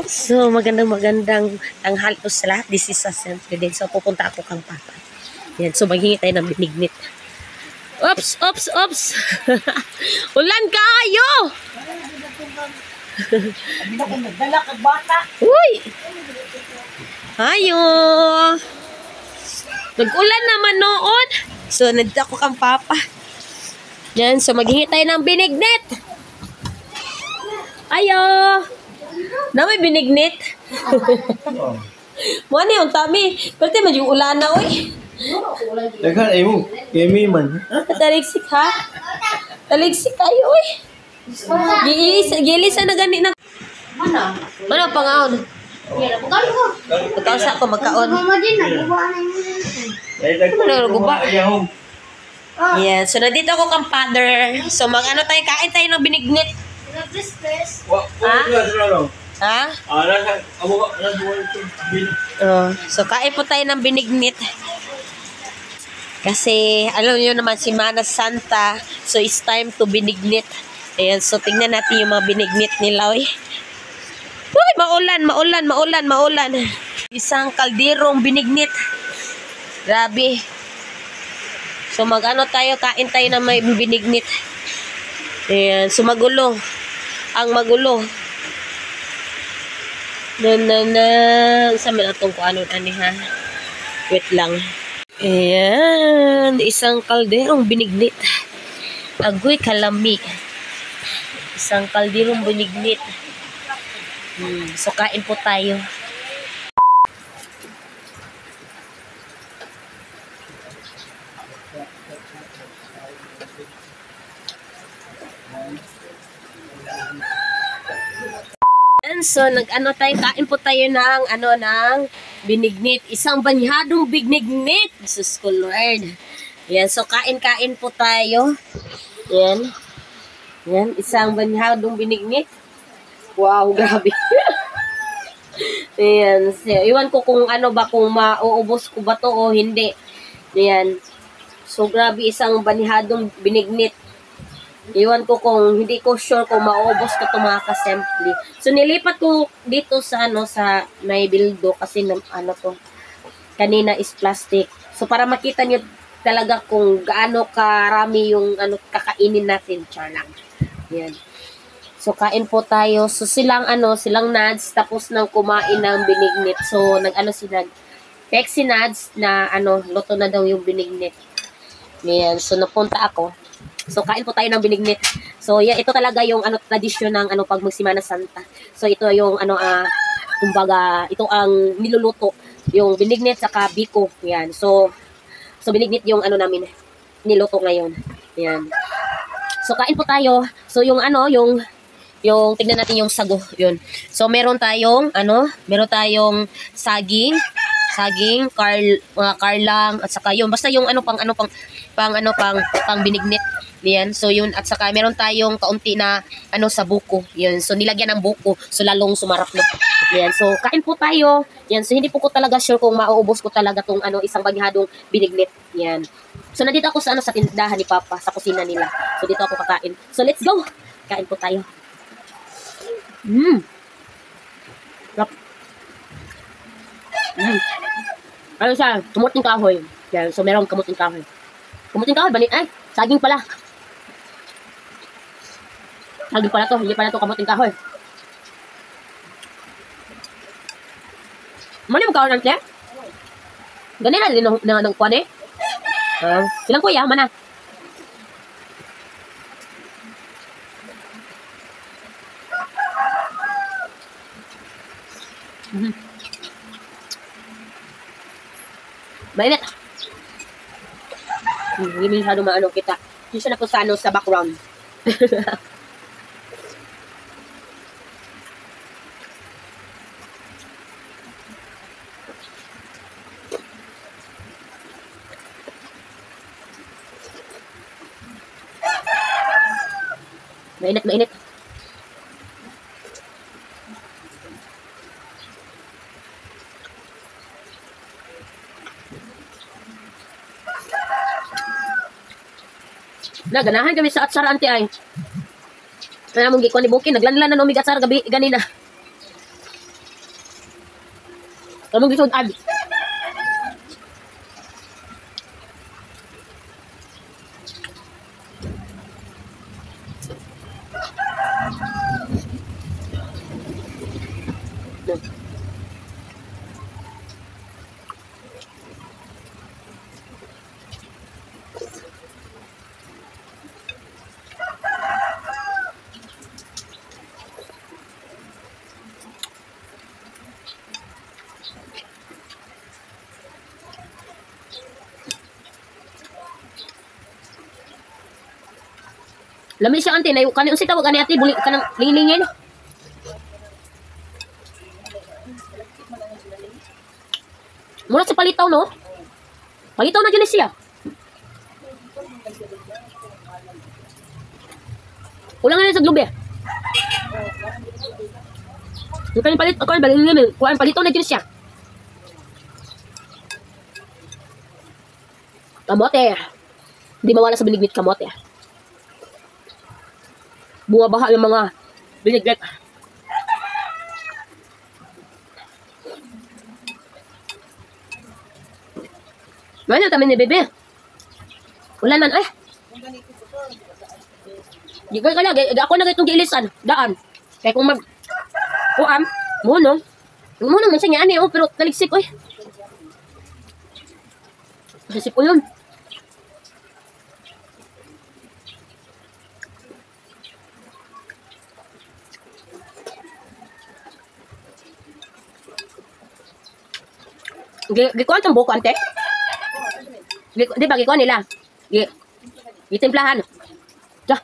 So, magandang tanghal po sa lahat. This is a Siyempre din. So, pupunta ako kang papa. Yan. So, maghingi tayo ng binignit. Oops! Ulan kayo! Uy! Hayo! Nag-ulan naman noon. So, nandito ako kang papa. Yan. So, maghingi tayo ng binignit. Ayo! Na may binignit. Mo ni yung tami. Pati man yung ulan na oy. Dagan ay mo, kemi man. Taligsik ha? Taligsik kayo oy. Gilisa na gani na. Mana? Mana pangaon? Pagkaon sa ako magkaon. Yeah, so nandito ako kang father. So mag-ano tayo, kain tayo ng binignit. Ha? So kain po tayo ng binignit. Kasi alam niyo naman si Mana Santa. So it's time to binignit. Ayan, so tingnan natin yung mga binignit nila. Uy, maulan. Isang kalderong binignit. Grabe. So mag-ano tayo, kain tayo na may binignit. Ayan, so magulo. Ang magulo. Sa mga itong kung ano-ano ha. Wait lang. Ayan, isang kalderong binignit. Agoy kalami. Isang kalderong binignit. So kain po tayo. So nag-ano tayo, kain po tayo ng ng binignit. Isang banyadong binignit. Jesus ko Lord. Yan, so kain po tayo. Yan. Yan, isang banyadong binignit. Wow, grabe. Yan, so, iwan ko kung ano ba, kung mauubos ko ba to o hindi. Yan. So grabe, isang banyadong binignit. Iwan ko kung hindi ko sure kung maubos ko itong mga kasempli. So nilipat ko dito sa sa may bildo kasi to kanina is plastic. So para makita niyo talaga kung gaano karami yung kakainin natin, char lang. Yan. So kain po tayo. So silang nads tapos nang kumain ng binignit. So sila text si nads na luto na daw yung binignit. Yan. So napunta ako. So kain po tayo ng binignit. So yeah, ito talaga yung tradisyon ng pag magsimana Santa. So ito yung kumbaga ito ang niluluto, yung binignit saka biko. Yan. So binignit yung namin niluto ngayon. Yan. So kain po tayo. So yung yung tingnan natin yung sago, yun. So meron tayong saging, karlang at saka yun basta yung pang binignit. Yan. So yun, at saka meron tayong kaunti na sa buko. Yan. So nilagyan ng buko, so lalong sumarap na. Yan. So kain po tayo. Yan. So hindi po ko talaga sure kung mauubos ko talaga tong isang banyadong binignit. Yan. So nandito ako sa sa tindahan ni Papa, sa kusina nila. So dito ako kakain. So let's go. Kain po tayo. Ano siya? Kamuting kahoy. Yan. So merong kamuting kahoy. Kamuting kahoy, balik. Ay, saging pala. Saging pala to. Hindi pala to kamuting kahoy. Mali mo kahoy ng tiyan? Ganyan na din ng kwan eh. Silang kuya, mana? Mainit. Hindi masyado kita. Hindi siya na po sa background. Mainit. Ganahan kami sa atsara ante ay. Kaya mong gikuan ni Bukin, naglanlan na nomigat sa gabi ganina. Kamong gisod ad. Lami siya ante na kanang si tawag ani ate buli kanang linglingin. Mura sa palitaw no? Palitaw na dyan siya. Kulang na sa globe. Yung kanyang palit, ako balingin, kuhaan palitaw na dyan siya. Kamote. Hindi mawala sa binignit kamote. Bumabaha yung mga biniglet. Mana kami ni bebe? Wala man ay. Gigal ka lang, ako na itong giilisan, daan. Kaya kung kuam, munong man siya nga ani, pero taligsik oy. Taligsik ko yun. Gikuan ang buko ante? Di ba gikuan nila? Gitimplahan. Dah.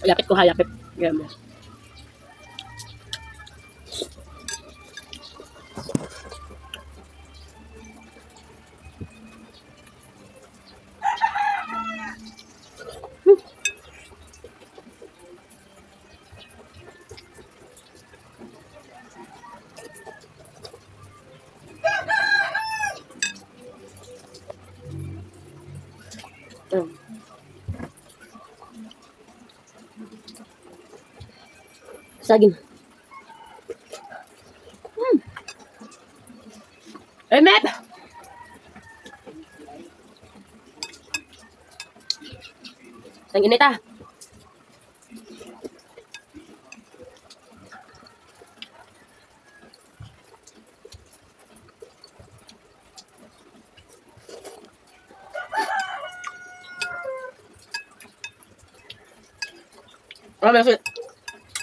Yapit ko ha, yapit. Ganyan mo. Saging. Mep! Ang init ah.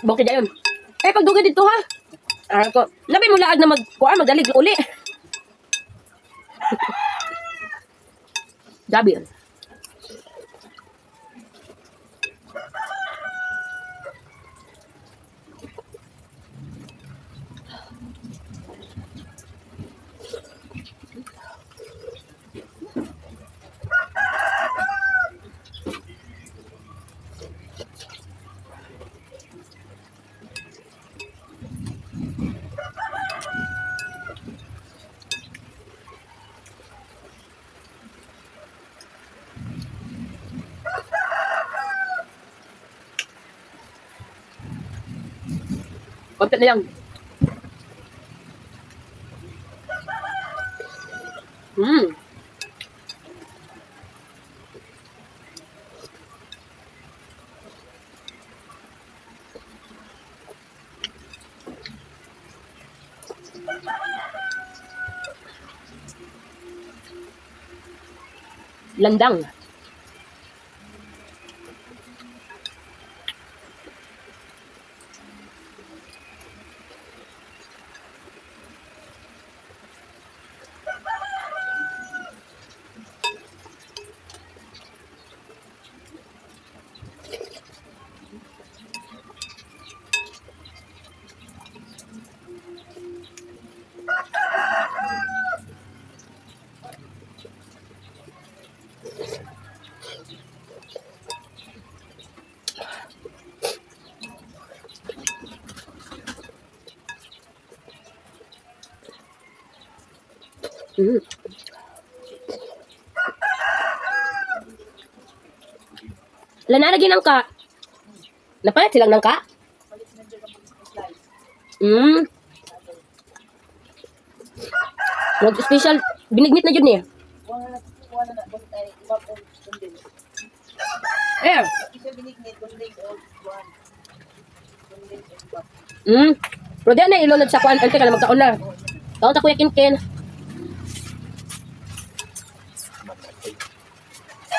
Bukti dayon. Pagdugay dito ha. Ko, labi mo laag na magdalig uli. Gabi yun. Konti na yan. Landang. Mm. Wala na lagi ng ka. Napalit silang ng ka? Mag-special, binignit na yun eh. Eh. Pero di na ilunod sa kuan. Ante ka na magkaon na. Kaon ta kuya Kinkin.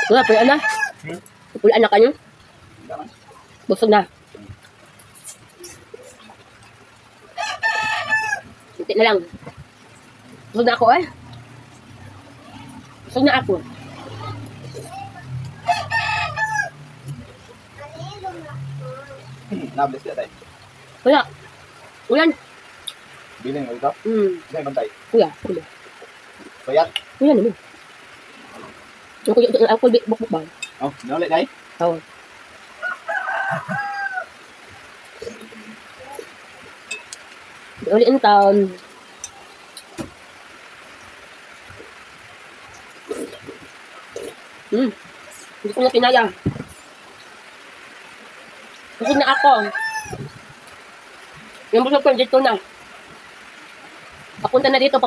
Wala, pulaan na. Pulaan na kanyo. Busog na. Hinti na lang. Busog na ako eh. Busog na ako. Nables ka tayo. Kuya. Ulan. Biling mo ito? Hindi, bantay. Kuya. Payat? Kuya naman. Ako bukbuk ba? Oh, naulit tayo? Oo. Ulit ang taon. Hindi ko na kinaya. Busog na ako. Yung busog ko dito na. Papunta na dito.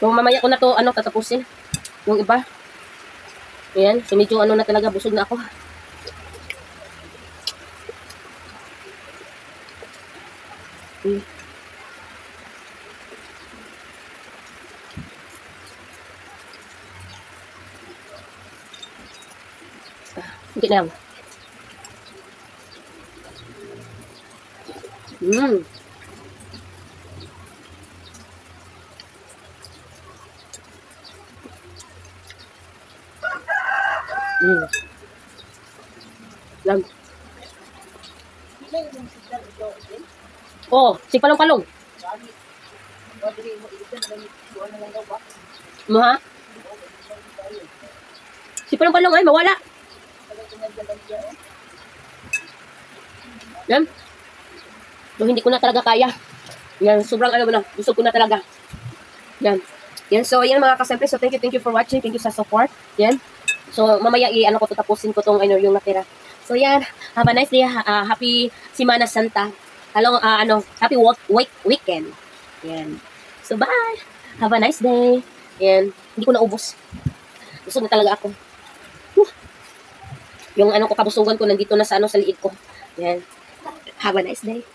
So, mamaya ko na to, tatapusin. Yung iba. Ayan. So, medyo na talaga, busog na ako. Hindi na lang. Lang. Oh, si palong-palong. Ha? Si palong-palong ay mawala. Yan. So, hindi ko na talaga kaya. Yan, sobrang gusto ko na talaga. Yan. Yan, so, yan mga kasemple. So, thank you for watching. Thank you sa support. Yan. So, mamaya ko tapusin ko tong yung natira. So, yan. Have a nice day. Happy Semana Santa. Happy weekend. Yan. So, bye. Have a nice day. Yan. Hindi ko naubos. Gusto na talaga ako. Yung kabusugan ko nandito na sa liit ko. Yan. Have a nice day.